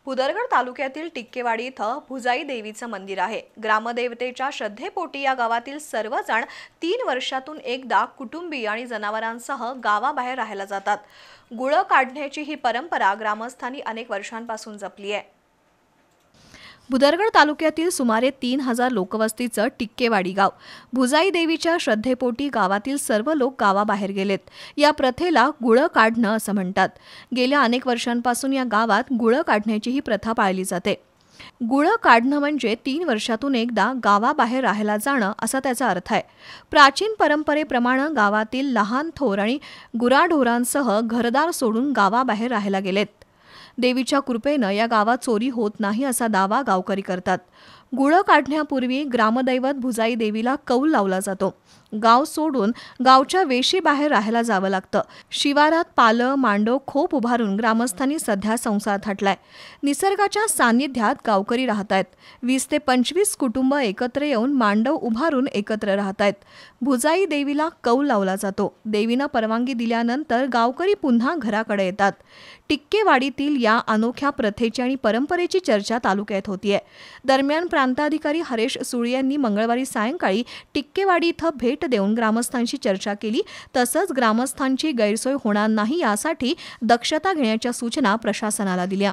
भुदरगड तालुक्यातील टिक्केवाडी इथं भुजाई देवीचं मंदिर आहे। ग्रामदेवतेच्या श्रद्धेपोटी या गावातील सर्वजण 3 वर्षातून एकदा कुटुंबीय आणि जनावरांसह गावाबाहेर राहायला जातात। गुळ काढण्याची ही परंपरा ग्रामस्थांनी अनेक वर्षांपासून जपली आहे। भुदरगड तालुक्यातील सुमारे 3000 लोकवस्तीचं टिक्केवाडी गाव भुजाई देवीच्या श्रद्धेपोटी गावातील सर्व लोक गावाबाहेर गेलेत। या प्रथेला गुळ काढणं असं म्हणतात। गेल्या अनेक वर्षांपासून या गावात गुळ काढण्याची ही प्रथा पाळली जाते। गुळ काढणं म्हणजे 3 वर्षातून एकदा गावाबाहेर राहायला जाणं असा त्याचा अर्थ आहे। प्राचीन परंपरेप्रमाणे गावातील लहान थोर आणि गुराढोरांसह घरदार सोडून गावाबाहेर राहायला गेलेत। देवीच्या कृपेनं या गावात चोरी होत नाही असा दावा गावकरी करतात। गुळ काढण्यापूर्वी ग्रामदैवत भुजाई देवीला कौल लावला जातो। गाव सोडून गावच्या वेशीबाहेर राहायला जावं लागतं। शिवारात पालं मांडव खोप उभारून ग्रामस्थांनी सध्या संसार थाटलाय। निसर्गाच्या सान्निध्यात गावकरी राहतायत। 20 ते 25 कुटुंब एकत्र येऊन मांडव उभारून एकत्र राहतायत। भुजाई देवीला कौल लावला जातो। देवीनं परवानगी दिल्यानंतर गावकरी पुन्हा घराकडे येतात। टिक्केवाडीतील या अनोख्या प्रथेची आणि परंपरेची चर्चा तालुक्यात होतीये। दरम्यान प्रांताधिकारी हरेश सुळे यांनी मंगळवारी सायंकाळी टिक्केवाडी इथं भेट देऊन ग्रामस्थांशी चर्चा केली। तसंच ग्रामस्थांची गैरसोय होणार नाही यासाठी दक्षता घेण्याच्या सूचना प्रशासनाला दिल्या।